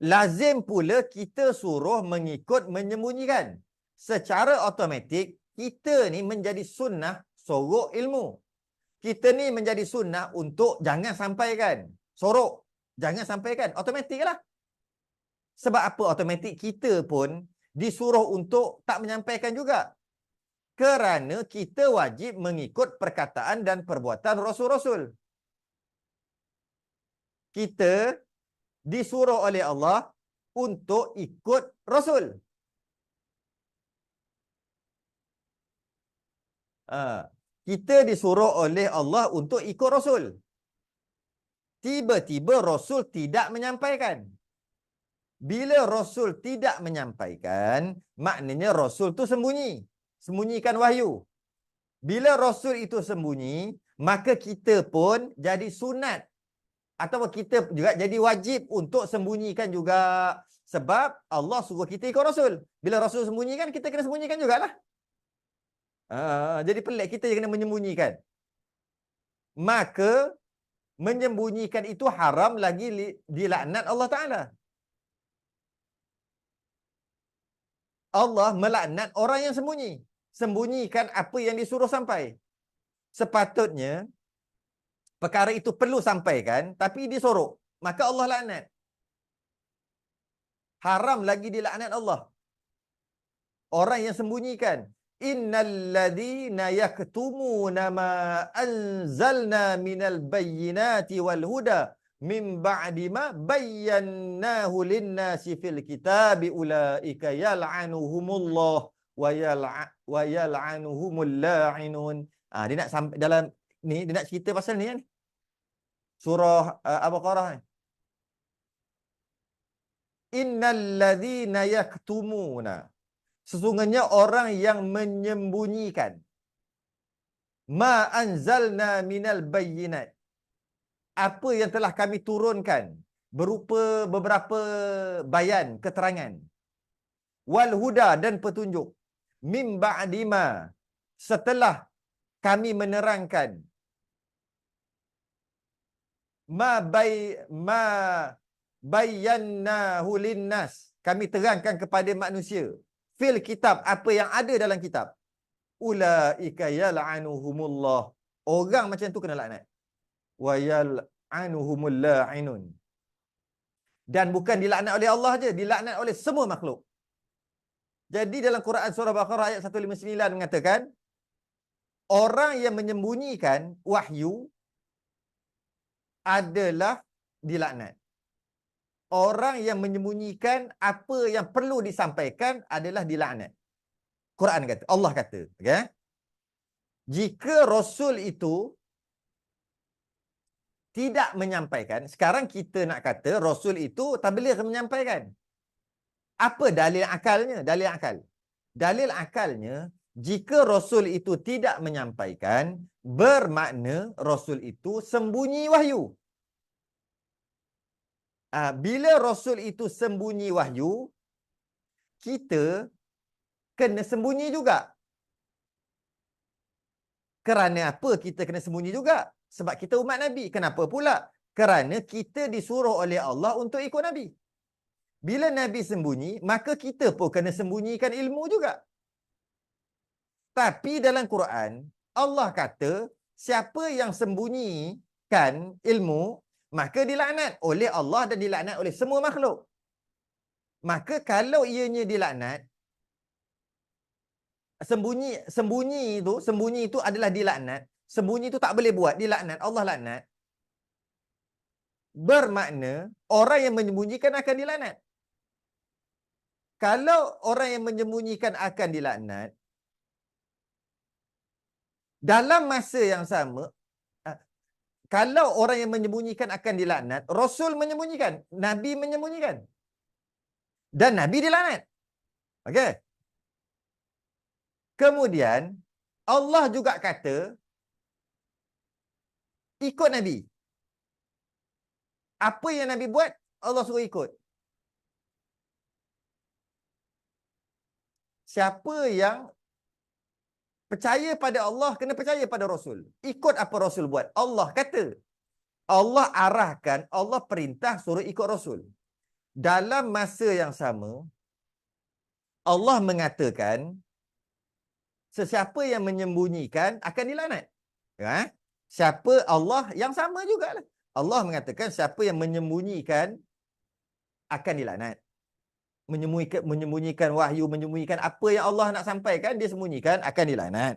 Lazim pula kita suruh mengikut menyembunyikan. Secara automatik, kita ni menjadi sunnah sorok ilmu. Kita ni menjadi sunnah untuk jangan sampaikan. Sorok. Jangan sampaikan. Automatik lah. Sebab apa automatik? Kita pun disuruh untuk tak menyampaikan juga. Kerana kita wajib mengikut perkataan dan perbuatan Rasul-Rasul. Kita disuruh oleh Allah untuk ikut Rasul. Kita disuruh oleh Allah untuk ikut Rasul. Tiba-tiba Rasul tidak menyampaikan. Bila Rasul tidak menyampaikan, maknanya Rasul tu sembunyi. Sembunyikan wahyu. Bila Rasul itu sembunyi, maka kita pun jadi sunat. Atau kita juga jadi wajib untuk sembunyikan juga. Sebab Allah suruh kita ikut Rasul. Bila Rasul sembunyikan, kita kena sembunyikan jugalah. Jadi pelik kita yang kena menyembunyikan. Maka, menyembunyikan itu haram lagi dilaknat Allah Ta'ala. Allah melaknat orang yang sembunyi. Sembunyikan apa yang disuruh sampai. Sepatutnya, perkara itu perlu sampaikan, tapi disorok. Maka Allah laknat. Haram lagi dilaknat Allah. Orang yang sembunyikan. innal ladzina yaktumuna ma anzalna minal bayyinati wal huda min ba'di ma bayyanahu lin-nasi fil kitabi ulaika yal'anuhumullah wa yal'anuhumul la'inun. Dia nak sampai dalam ni, dia nak cerita pasal ni kan. Surah Al-Baqarah ni. Innal ladzina yaktumuna, sesungguhnya orang yang menyembunyikan ma anzalna minal bayyinat, apa yang telah kami turunkan berupa beberapa bayan, keterangan, wal huda, dan petunjuk, mim ba'di ma, setelah kami menerangkan, ma bayyannahu linnas, kami terangkan kepada manusia, fil kitab, apa yang ada dalam kitab, ulaika yal'anuhumullah, orang macam tu kena laknat, wa yal'anuhumul la'inun, dan bukan dilaknat oleh Allah je, dilaknat oleh semua makhluk. Jadi dalam Quran surah Baqarah ayat 159 mengatakan, orang yang menyembunyikan wahyu adalah dilaknat. Orang yang menyembunyikan apa yang perlu disampaikan adalah dilaknat. Quran kata, Allah kata, okay? Jika Rasul itu tidak menyampaikan, sekarang kita nak kata Rasul itu tabligh menyampaikan. Apa dalil akalnya? Dalil akalnya, jika Rasul itu tidak menyampaikan, bermakna Rasul itu sembunyi wahyu. Bila Rasul itu sembunyi wahyu, kita kena sembunyi juga. Kerana apa kita kena sembunyi juga? Sebab kita umat Nabi. Kenapa pula? Kerana kita disuruh oleh Allah untuk ikut Nabi. Bila Nabi sembunyi, maka kita pun kena sembunyikan ilmu juga. Tapi dalam Quran, Allah kata, siapa yang sembunyikan ilmu, maka dilaknat oleh Allah dan dilaknat oleh semua makhluk. Maka kalau ianya dilaknat, sembunyi itu adalah dilaknat, sembunyi itu tak boleh buat, dilaknat, Allah laknat, bermakna orang yang menyembunyikan akan dilaknat. Kalau orang yang menyembunyikan akan dilaknat, dalam masa yang sama, kalau orang yang menyembunyikan akan dilaknat, Rasul menyembunyikan, Nabi menyembunyikan, dan Nabi dilaknat. Okey. Kemudian Allah juga kata, ikut Nabi. Apa yang Nabi buat, Allah suruh ikut. Siapa yang percaya pada Allah, kena percaya pada Rasul. Ikut apa Rasul buat. Allah kata. Allah arahkan, Allah perintah suruh ikut Rasul. Dalam masa yang sama, Allah mengatakan, sesiapa yang menyembunyikan akan dilaknat. Ya? Siapa Allah yang sama jugalah. Allah mengatakan siapa yang menyembunyikan akan dilaknat. Menyembunyikan wahyu, menyembunyikan apa yang Allah nak sampaikan, dia sembunyikan, akan dilaknat.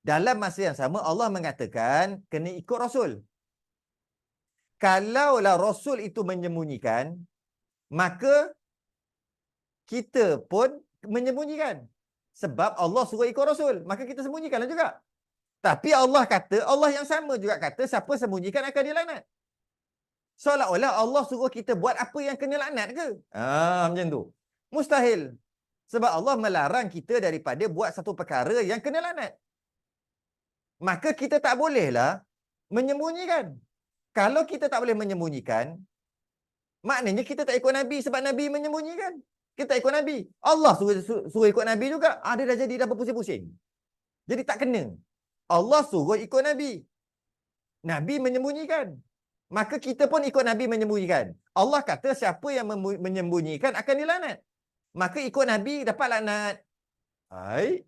Dalam masa yang sama, Allah mengatakan kena ikut Rasul. Kalaulah Rasul itu menyembunyikan, maka kita pun menyembunyikan. Sebab Allah suruh ikut Rasul, maka kita sembunyikanlah juga. Tapi Allah kata, Allah yang sama juga kata, siapa sembunyikan akan dilaknat. Seolah-olah Allah suruh kita buat apa yang kena laknat ke? Macam tu. Mustahil. Sebab Allah melarang kita daripada buat satu perkara yang kena laknat. Maka kita tak bolehlah menyembunyikan. Kalau kita tak boleh menyembunyikan, maknanya kita tak ikut Nabi sebab Nabi menyembunyikan. Kita ikut Nabi. Allah suruh ikut Nabi juga. Dia dah jadi dah berpusing-pusing. Jadi tak kena. Allah suruh ikut Nabi. Nabi menyembunyikan. Maka kita pun ikut Nabi menyembunyikan. Allah kata siapa yang menyembunyikan akan dilaknat. Maka ikut Nabi dapat laknat. Hai.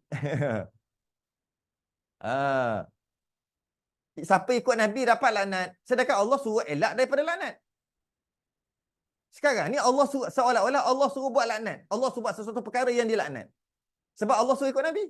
Siapa ikut Nabi dapat laknat. Sedangkan Allah suruh elak daripada laknat. Sekarang ni Allah suruh, seolah-olah Allah suruh buat laknat. Allah suruh buat sesuatu perkara yang dilaknat. Sebab Allah suruh ikut Nabi.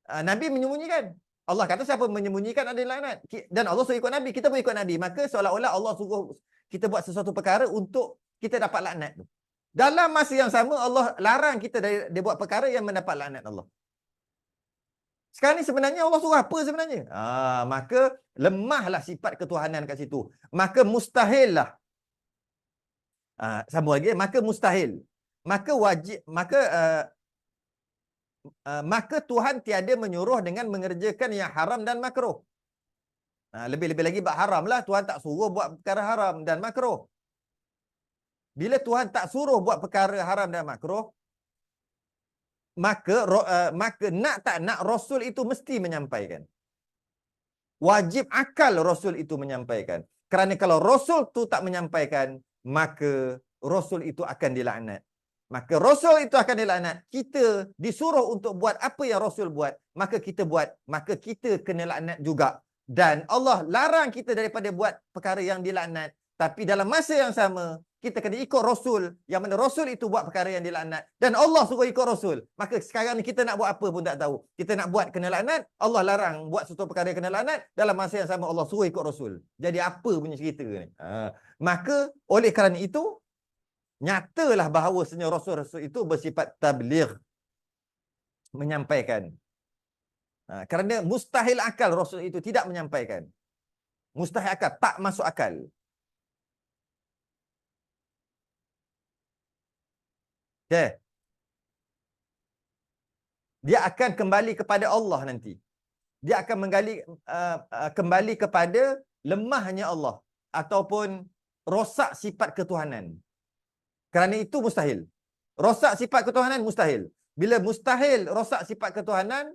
Nabi menyembunyikan. Allah kata siapa menyembunyikan ada laknat. Dan Allah suruh ikut Nabi. Kita pun ikut Nabi. Maka seolah-olah Allah suruh kita buat sesuatu perkara untuk kita dapat laknat tu. Dalam masa yang sama Allah larang kita dari dia buat perkara yang mendapat laknat Allah. Sekarang ni sebenarnya Allah suruh apa sebenarnya? Maka lemahlah sifat ketuhanan kat situ. Maka mustahil lah. Sambung lagi. Maka mustahil. Maka wajib. Maka Tuhan tiada menyuruh dengan mengerjakan yang haram dan makruh. Lebih-lebih lagi buat haram lah. Tuhan tak suruh buat perkara haram dan makruh. Bila Tuhan tak suruh buat perkara haram dan makruh, maka nak tak nak Rasul itu mesti menyampaikan. Wajib akal Rasul itu menyampaikan. Kerana kalau Rasul tu tak menyampaikan, maka Rasul itu akan dilaknat. Maka Rasul itu akan dilaknat. Kita disuruh untuk buat apa yang Rasul buat, maka kita buat, maka kita kena laknat juga. Dan Allah larang kita daripada buat perkara yang dilaknat. Tapi dalam masa yang sama, kita kena ikut Rasul. Yang mana Rasul itu buat perkara yang dilaknat. Dan Allah suruh ikut Rasul. Maka sekarang ni kita nak buat apa pun tak tahu. Kita nak buat kena laknat. Allah larang buat sesuatu perkara yang kena laknat. Dalam masa yang sama Allah suruh ikut Rasul. Jadi apa punya cerita ni? Maka oleh kerana itu, nyatalah bahawasanya Rasul-Rasul itu bersifat tabligh. Menyampaikan. Kerana mustahil akal Rasul itu tidak menyampaikan. Mustahil akal. Tak masuk akal. Okay. Dia akan kembali kepada Allah nanti. Dia akan kembali kepada lemahnya Allah. Ataupun rosak sifat ketuhanan. Kerana itu mustahil. Rosak sifat ketuhanan mustahil. Bila mustahil rosak sifat ketuhanan,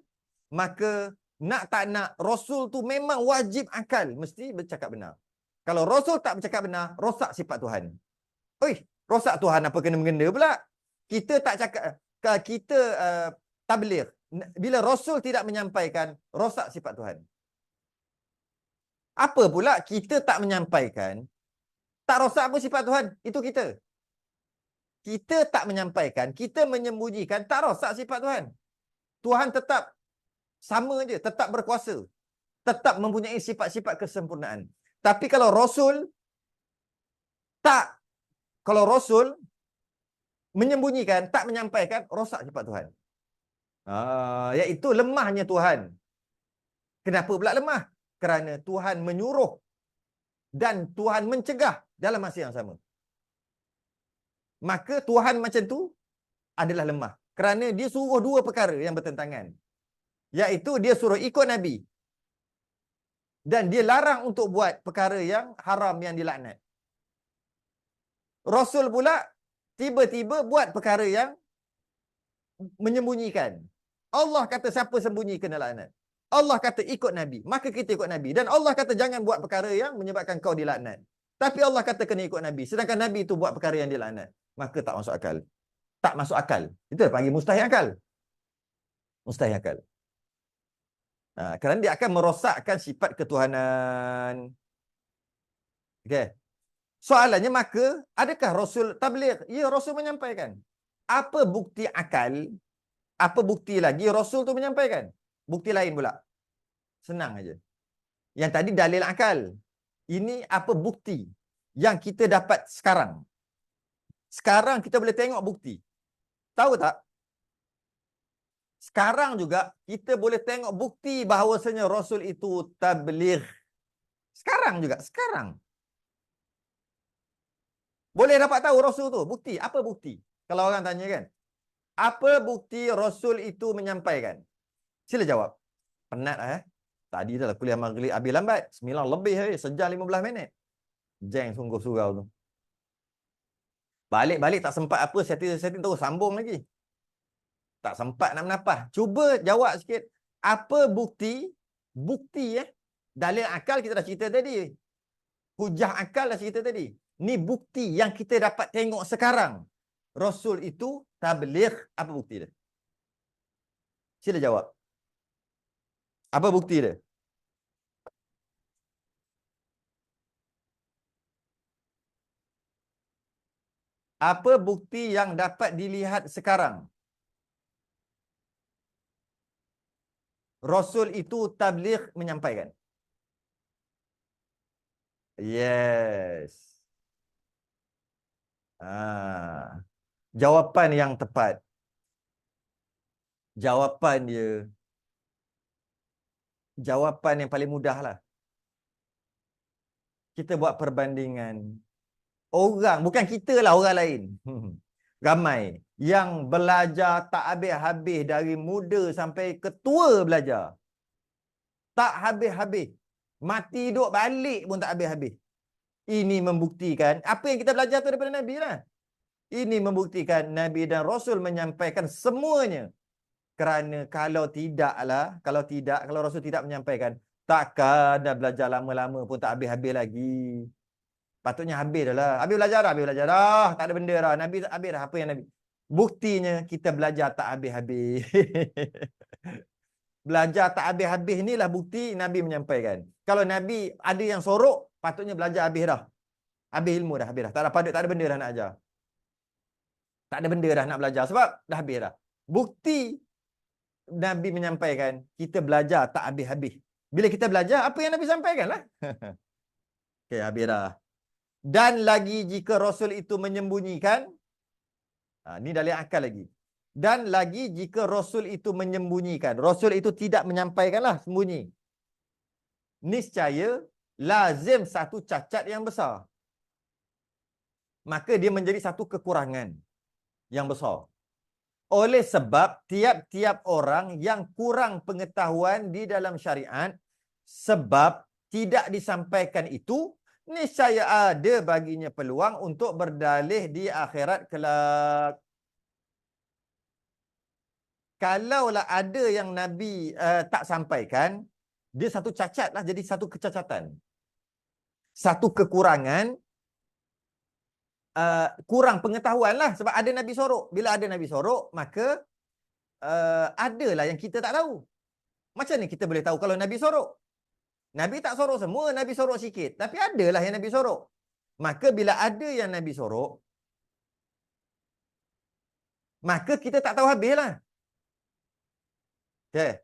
maka nak tak nak Rasul tu memang wajib akal. Mesti bercakap benar. Kalau Rasul tak bercakap benar, rosak sifat Tuhan. Oi, rosak Tuhan apa kena-mengena pula? Kita tak cakap, kita tabligh. Bila Rasul tidak menyampaikan, rosak sifat Tuhan. Apa pula kita tak menyampaikan, tak rosak apa sifat Tuhan? Itu kita. Kita tak menyampaikan, kita menyembunyikan, tak rosak sifat Tuhan. Tuhan tetap sama je, tetap berkuasa. Tetap mempunyai sifat-sifat kesempurnaan. Tapi kalau Rasul menyembunyikan, tak menyampaikan, rosak sifat Tuhan. Iaitu lemahnya Tuhan. Kenapa pula lemah? Kerana Tuhan menyuruh dan Tuhan mencegah dalam masa yang sama. Maka Tuhan macam tu adalah lemah. Kerana dia suruh dua perkara yang bertentangan. Iaitu dia suruh ikut Nabi. Dan dia larang untuk buat perkara yang haram yang dilaknat. Rasul pula tiba-tiba buat perkara yang menyembunyikan. Allah kata siapa sembunyi kena laknat. Allah kata ikut Nabi. Maka kita ikut Nabi. Dan Allah kata jangan buat perkara yang menyebabkan kau dilaknat. Tapi Allah kata kena ikut Nabi. Sedangkan Nabi itu buat perkara yang dilaknat. Maka tak masuk akal. Tak masuk akal. Itu panggil mustahil akal. Mustahil akal. Kerana dia akan merosakkan sifat ketuhanan. Okey. Soalannya maka, adakah Rasul tabligh? Ya, Rasul menyampaikan. Apa bukti akal? Apa bukti lagi Rasul tu menyampaikan? Bukti lain pula. Senang aja. Yang tadi dalil akal. Ini apa bukti yang kita dapat sekarang? Sekarang kita boleh tengok bukti. Tahu tak? Sekarang juga kita boleh tengok bukti bahawasanya Rasul itu tabligh. Sekarang juga, sekarang. Boleh dapat tahu Rasul tu, bukti. Apa bukti? Kalau orang tanya kan. Apa bukti Rasul itu menyampaikan? Sila jawab. Penat lah Tadi dah lah kuliah maghrib habis lambat. 9 lebih sejam 15 minit. Jeng sungguh surau tu. Balik-balik tak sempat apa setting terus sambung lagi. Tak sempat nak menapah. Cuba jawab sikit. Apa bukti? Bukti dalil akal kita dah cerita tadi. Hujah akal dah cerita tadi. Ni bukti yang kita dapat tengok sekarang. Rasul itu tabligh. Apa bukti dia? Sila jawab. Apa bukti dia? Apa bukti yang dapat dilihat sekarang? Rasul itu tabligh menyampaikan? Yes. Jawapan yang tepat. Jawapan dia. Jawapan yang paling mudah lah. Kita buat perbandingan. Orang, bukan kita lah, orang lain. Ramai yang belajar tak habis-habis dari muda sampai ketua belajar. Tak habis-habis. Mati duduk balik pun tak habis-habis. Ini membuktikan apa yang kita belajar tu daripada Nabi lah. Ini membuktikan Nabi dan Rasul menyampaikan semuanya. Kerana kalau Rasul tidak menyampaikan, takkan dah belajar lama-lama pun tak habis-habis lagi. Patutnya habis dah lah. Habis belajar dah. Tak ada benda dah. Nabi tak habis dah apa yang Nabi. Buktinya kita belajar tak habis-habis. Belajar tak habis-habis inilah bukti Nabi menyampaikan. Kalau Nabi ada yang sorok, patutnya belajar habis dah. Habis ilmu dah, habis dah. Tak ada benda dah nak ajar. Tak ada benda dah nak belajar sebab dah habis dah. Bukti Nabi menyampaikan, kita belajar tak habis-habis. Bila kita belajar, apa yang Nabi sampaikan lah. Okey, habis dah. Dan lagi jika Rasul itu menyembunyikan, ni dalil akal lagi. Dan lagi jika Rasul itu menyembunyikan, Rasul itu tidak menyampaikanlah, sembunyi. Niscaya lazim satu cacat yang besar. Maka dia menjadi satu kekurangan yang besar. Oleh sebab tiap-tiap orang yang kurang pengetahuan di dalam syariat, sebab tidak disampaikan itu, niscaya ada baginya peluang untuk berdalih di akhirat kelak. Kalaulah ada yang Nabi tak sampaikan, dia satu cacat lah, jadi satu kecacatan. Satu kekurangan, kurang pengetahuan lah. Sebab ada Nabi sorok. Bila ada Nabi sorok, maka adalah yang kita tak tahu. Macam ni kita boleh tahu kalau Nabi sorok? Nabi tak sorok semua, Nabi sorok sikit. Tapi adalah yang Nabi sorok. Maka bila ada yang Nabi sorok, maka kita tak tahu habis lah. Okay.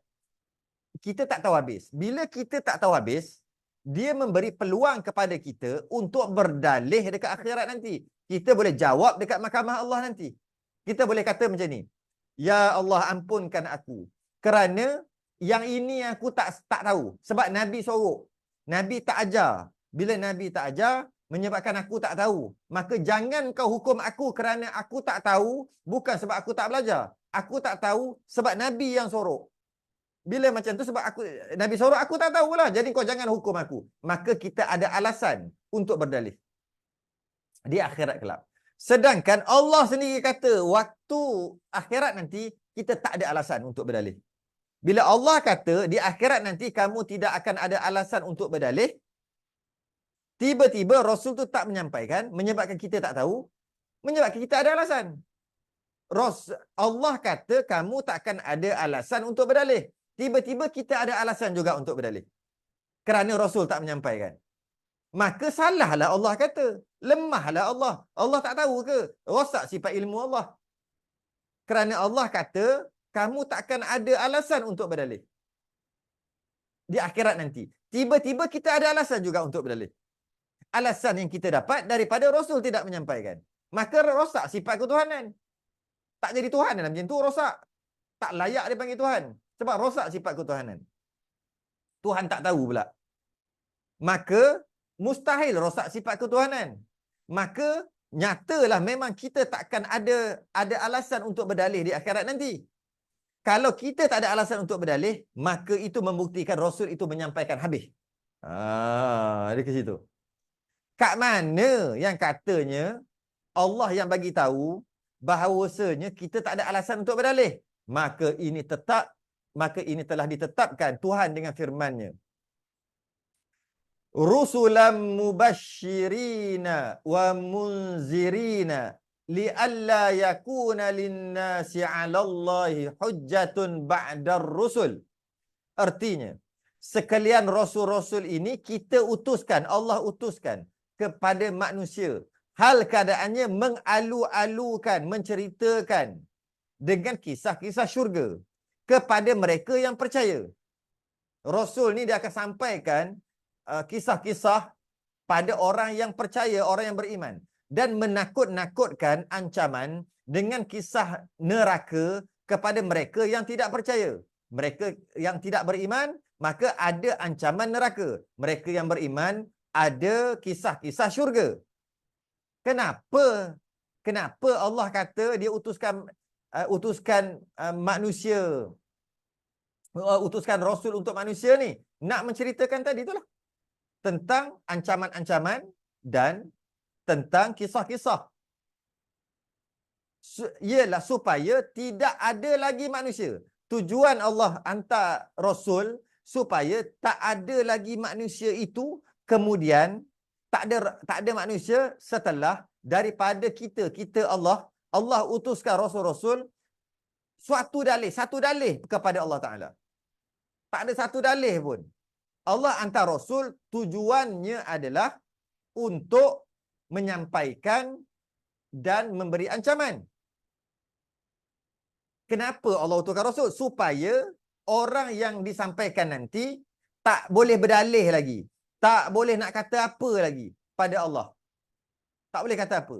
Kita tak tahu habis. Bila kita tak tahu habis, dia memberi peluang kepada kita untuk berdalih dekat akhirat nanti. Kita boleh jawab dekat mahkamah Allah nanti. Kita boleh kata macam ni. Ya Allah, ampunkan aku. Kerana yang ini aku tak tahu. Sebab Nabi sorok. Nabi tak ajar. Bila Nabi tak ajar, menyebabkan aku tak tahu. Maka jangan kau hukum aku kerana aku tak tahu, bukan sebab aku tak belajar. Aku tak tahu sebab Nabi yang sorok. Bila macam tu sebab Nabi sorok, aku tak tahulah. Jadi kau jangan hukum aku. Maka kita ada alasan untuk berdalih di akhirat kelak. Sedangkan Allah sendiri kata waktu akhirat nanti kita tak ada alasan untuk berdalih. Bila Allah kata di akhirat nanti kamu tidak akan ada alasan untuk berdalih, tiba-tiba Rasul tu tak menyampaikan, menyebabkan kita tak tahu, menyebabkan kita ada alasan. Allah kata kamu tak akan ada alasan untuk berdalih. Tiba-tiba kita ada alasan juga untuk berdalih. Kerana Rasul tak menyampaikan. Maka salahlah Allah kata. Lemahlah Allah. Allah tak tahu ke? Rosak sifat ilmu Allah. Kerana Allah kata, kamu tak akan ada alasan untuk berdalih. Di akhirat nanti. Tiba-tiba kita ada alasan juga untuk berdalih. Alasan yang kita dapat daripada Rasul tidak menyampaikan. Maka rosak sifat ketuhanan. Tak jadi Tuhan dalam macam tu, rosak. Tak layak dipanggil Tuhan. Sebab rosak sifat ketuhanan. Tuhan tak tahu pula. Maka mustahil rosak sifat ketuhanan. Maka nyatalah memang kita takkan ada alasan untuk berdalih di akhirat nanti. Kalau kita tak ada alasan untuk berdalih, maka itu membuktikan Rasul itu menyampaikan habis. Dia ke situ. Kat mana yang katanya Allah yang bagi tahu bahawasanya kita tak ada alasan untuk berdalih? Maka ini telah ditetapkan Tuhan dengan firman-Nya. Rusulan mubashshirina wa munzirina li'alla yakuna lin-nasi 'ala Allahi hujjatun ba'dar rusul. Artinya, sekalian rasul-rasul ini kita utuskan, Allah utuskan kepada manusia. Hal keadaannya mengalu-alukan, menceritakan dengan kisah-kisah syurga kepada mereka yang percaya. Rasul ni dia akan sampaikan kisah-kisah pada orang yang percaya, orang yang beriman. Dan menakut-nakutkan ancaman dengan kisah neraka kepada mereka yang tidak percaya. Mereka yang tidak beriman, maka ada ancaman neraka. Mereka yang beriman, ada kisah-kisah syurga. Kenapa? Kenapa Allah kata dia utuskan manusia, utuskan Rasul untuk manusia ni? Nak menceritakan tadi itulah. Tentang ancaman-ancaman dan tentang kisah-kisah. Ialah supaya tidak ada lagi manusia. Tujuan Allah hantar Rasul supaya tak ada lagi manusia itu, kemudian tak ada manusia setelah daripada kita Allah utuskan Rasul-Rasul satu dalih kepada Allah Ta'ala. Tak ada satu dalih pun. Allah hantar Rasul tujuannya adalah untuk menyampaikan dan memberi ancaman. Kenapa Allah utuskan Rasul? Supaya orang yang disampaikan nanti tak boleh berdalih lagi. Tak boleh nak kata apa lagi pada Allah. Tak boleh kata apa.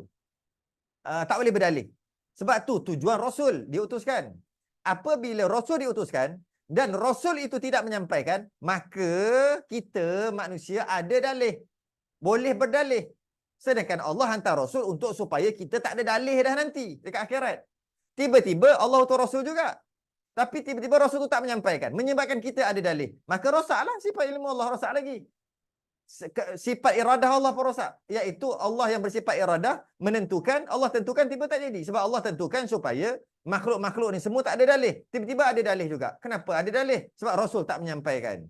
Tak boleh berdalih. Sebab tu tujuan Rasul diutuskan. Apabila Rasul diutuskan dan Rasul itu tidak menyampaikan, maka kita manusia ada dalih. Boleh berdalih. Sedangkan Allah hantar Rasul untuk supaya kita tak ada dalih dah nanti dekat akhirat. Tiba-tiba Allah utus Rasul juga. Tapi tiba-tiba Rasul itu tak menyampaikan. Menyebabkan kita ada dalih. Maka rosaklah sifat ilmu Allah, rosak lagi. Sifat iradah Allah pun rosak. Iaitu Allah yang bersifat iradah menentukan, Allah tentukan, tiba tak jadi. Sebab Allah tentukan supaya makhluk-makhluk ni semua tak ada dalih. Tiba-tiba ada dalih juga. Kenapa ada dalih? Sebab Rasul tak menyampaikan.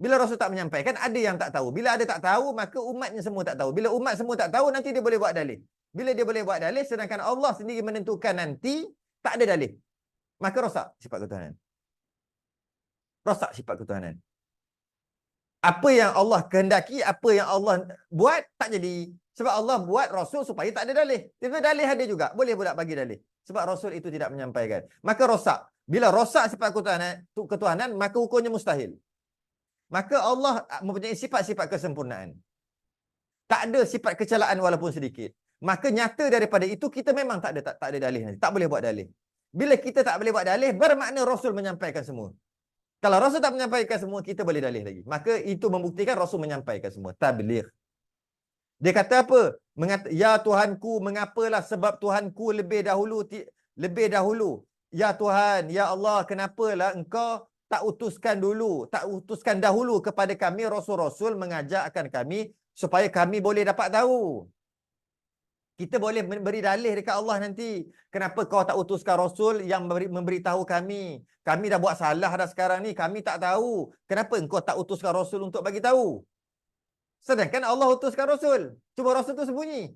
Bila Rasul tak menyampaikan, ada yang tak tahu. Bila ada tak tahu, maka umatnya semua tak tahu. Bila umat semua tak tahu, nanti dia boleh buat dalih. Bila dia boleh buat dalih, sedangkan Allah sendiri menentukan nanti tak ada dalih. Maka rosak sifat ketuhanan. Rosak sifat ketuhanan. Apa yang Allah kehendaki, apa yang Allah buat, tak jadi. Sebab Allah buat Rasul supaya tak ada dalih. Tapi dalih ada juga. Boleh pula bagi dalih. Sebab Rasul itu tidak menyampaikan. Maka rosak. Bila rosak sifat ketuhanan, maka hukumnya mustahil. Maka Allah mempunyai sifat-sifat kesempurnaan. Tak ada sifat kecelaan walaupun sedikit. Maka nyata daripada itu, kita memang tak ada dalih nanti. Tak boleh buat dalih. Bila kita tak boleh buat dalih, bermakna Rasul menyampaikan semua. Kalau Rasul tak menyampaikan semua, kita boleh dalih lagi. Maka itu membuktikan Rasul menyampaikan semua. Tabligh. Dia kata apa? Ya Tuhanku, mengapalah sebab Tuhanku lebih dahulu. Ya Tuhan, ya Allah, kenapalah engkau tak utuskan dahulu kepada kami Rasul-Rasul mengajak akan kami supaya kami boleh dapat tahu. Kita boleh beri dalih dekat Allah nanti. Kenapa kau tak utuskan Rasul yang memberitahu kami? Kami dah buat salah dah sekarang ni. Kami tak tahu. Kenapa engkau tak utuskan Rasul untuk bagi tahu? Sedangkan Allah utuskan Rasul. Cuma Rasul tu sembunyi.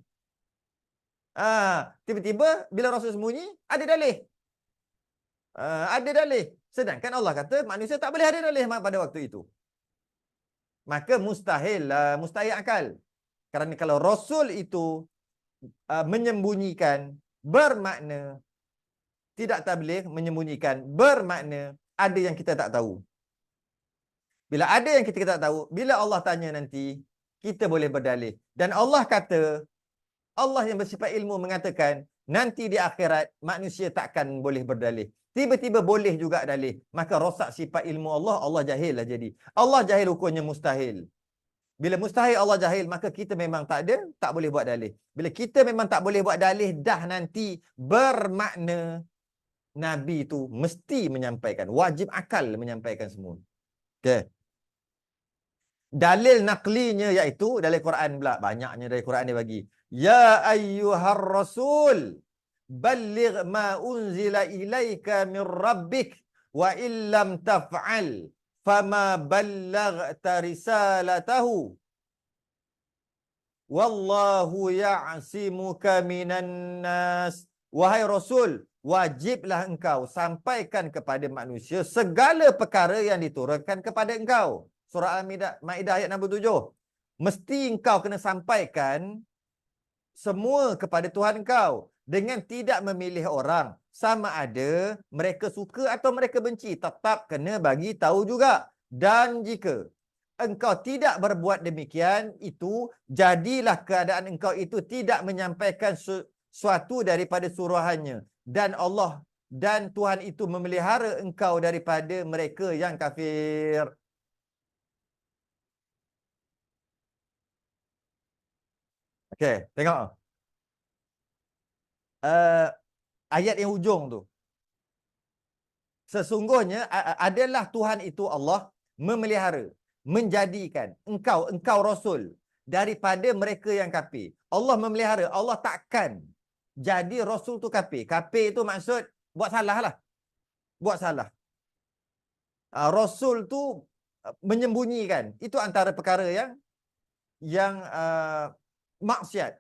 Tiba-tiba bila Rasul sembunyi, ada dalih. Ada dalih. Sedangkan Allah kata manusia tak boleh ada dalih pada waktu itu. Maka mustahil akal. Kerana kalau Rasul itu menyembunyikan, bermakna tidak tabligh. Menyembunyikan bermakna ada yang kita tak tahu. Bila ada yang kita tak tahu, bila Allah tanya nanti, kita boleh berdalih. Dan Allah kata, Allah yang bersifat ilmu mengatakan, nanti di akhirat manusia takkan boleh berdalih. Tiba-tiba boleh juga dalih. Maka rosak sifat ilmu Allah, Allah jahil lah jadi. Allah jahil, hukumnya mustahil. Bila mustahil Allah jahil, maka kita memang tak boleh buat dalih. Bila kita memang tak boleh buat dalih, dah nanti bermakna Nabi itu mesti menyampaikan. Wajib akal menyampaikan semua. Okay. Dalil naqlinya iaitu dalil Quran pula. Banyaknya dari Quran dia bagi. Ya ayyuhar rasul, balligh ma unzila ilaika min rabbik wa illam taf'al fama ballaghta risalatahu wallahu ya'simuka minan nas. Wahai Rasul, wajiblah engkau sampaikan kepada manusia segala perkara yang diturunkan kepada engkau. Surah Al-Maidah ayat 67. Mesti engkau kena sampaikan semua kepada Tuhan engkau dengan tidak memilih orang. Sama ada mereka suka atau mereka benci, tetap kena bagi tahu juga. Dan jika engkau tidak berbuat demikian, itu jadilah keadaan engkau itu tidak menyampaikan sesuatu daripada suruhannya. Dan Tuhan itu memelihara engkau daripada mereka yang kafir. Okey, tengok. Uh, ayat yang hujung tu. Sesungguhnya adalah Tuhan itu Allah memelihara, menjadikan engkau Rasul daripada mereka yang kafir. Allah memelihara, Allah takkan jadi Rasul tu kafir. Kafir itu maksud buat salah lah. Buat salah. Rasul tu menyembunyikan. Itu antara perkara yang maksiat.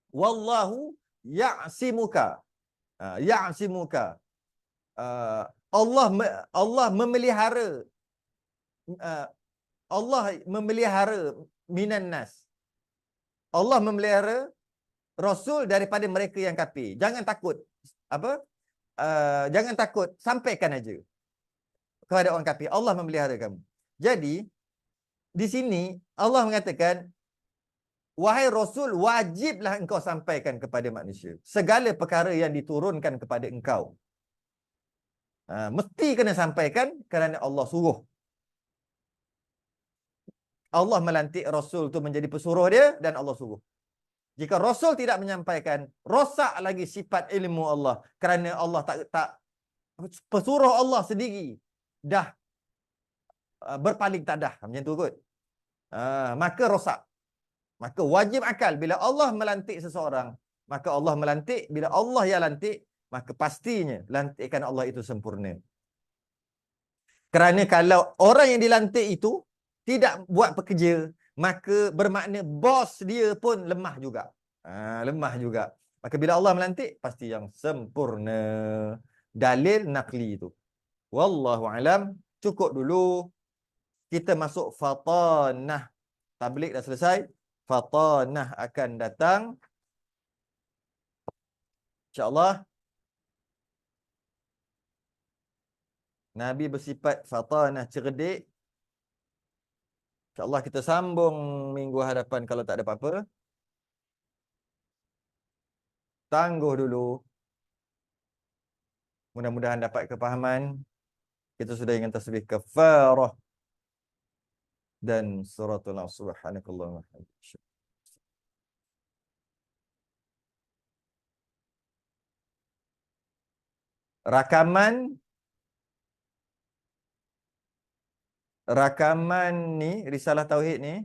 Wallahu ya'simuka. Ya'simuka. Allah memelihara Allah memelihara minan nas. Allah memelihara Rasul daripada mereka yang kafir. Jangan takut. Apa? Jangan takut. Sampaikan aja kepada orang kafir. Allah memelihara kamu. Jadi, di sini Allah mengatakan, wahai Rasul, wajiblah engkau sampaikan kepada manusia segala perkara yang diturunkan kepada engkau. Mesti kena sampaikan kerana Allah suruh. Allah melantik Rasul tu menjadi pesuruh dia dan Allah suruh. Jika Rasul tidak menyampaikan, rosak lagi sifat ilmu Allah kerana Allah tak pesuruh Allah sendiri dah berpaling tadah macam tu kot. Maka rosak. Maka wajib akal bila Allah melantik seseorang, maka Allah melantik, bila Allah yang lantik, maka pastinya lantikan Allah itu sempurna. Kerana kalau orang yang dilantik itu tidak buat pekerja, maka bermakna bos dia pun lemah juga. Lemah juga. Maka bila Allah melantik, pasti yang sempurna. Dalil naqli itu. Wallahu alam. Cukup dulu. Kita masuk fatanah. Tabligh dah selesai. Fatanah akan datang. InsyaAllah. Nabi bersifat fatanah, cerdik. InsyaAllah kita sambung minggu hadapan kalau tak ada apa-apa. Tangguh dulu. Mudah-mudahan dapat kepahaman. Kita sudah ingin tasbih kafarah dan suratul subhanakallahumma wa bihamdika. Rakaman ni, risalah tauhid ni,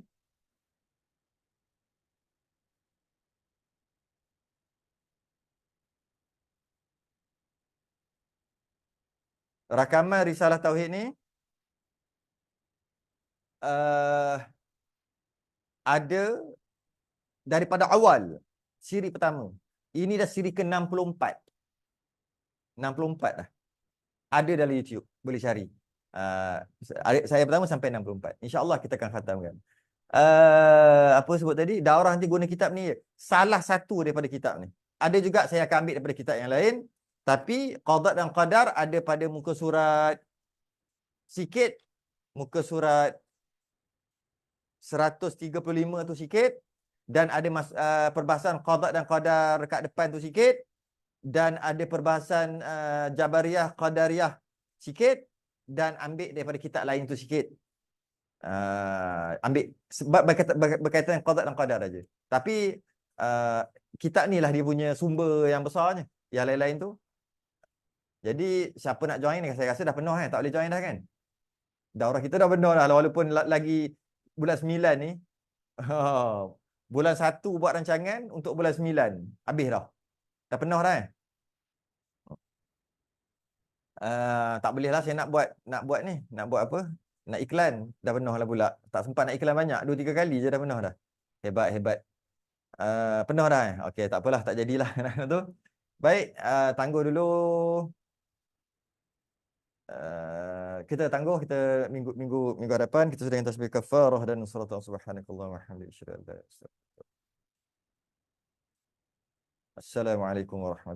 rakaman risalah tauhid ni ada daripada awal, siri pertama. Ini dah siri ke-64. 64 dah. Ada dalam YouTube, boleh cari. Saya pertama sampai 64. InsyaAllah kita akan khatamkan. Apa sebut tadi? Daurah nanti guna kitab ni salah satu daripada kitab ni. Ada juga saya akan ambil daripada kitab yang lain. Tapi qada dan qadar ada pada muka surat sikit. Muka surat 135 tu sikit. Dan ada perbahasan qada dan qadar kat depan tu sikit. Dan ada perbahasan Jabariyah, Qadariyah sikit. Dan ambil daripada kitab lain tu sikit. Ambil sebab berkaitan dengan qada dan qadar aja. Tapi kitab ni lah dia punya sumber yang besarnya. Yang lain-lain tu. Jadi siapa nak join ni, saya rasa dah penuh kan. Tak boleh join dah kan. Daurah kita dah penuh dah. Walaupun lagi bulan 9 ni. Bulan 1 buat rancangan untuk bulan 9. Habis dah. Dah penuh dah kan. Tak boleh lah saya nak buat ni. Nak buat apa? Nak iklan. Dah penuh lah pula. Tak sempat nak iklan banyak. 2-3 kali je dah penuh dah. Hebat. Penuh dah. Okey, tak apalah. Tak jadilah. Tu. Baik. Tangguh dulu. Kita tangguh. Kita minggu hadapan. Kita sudah yang tasbih kafarah dan salatu subhanakallah wa hamdika. Assalamualaikum warahmatullahi wabarakatuh.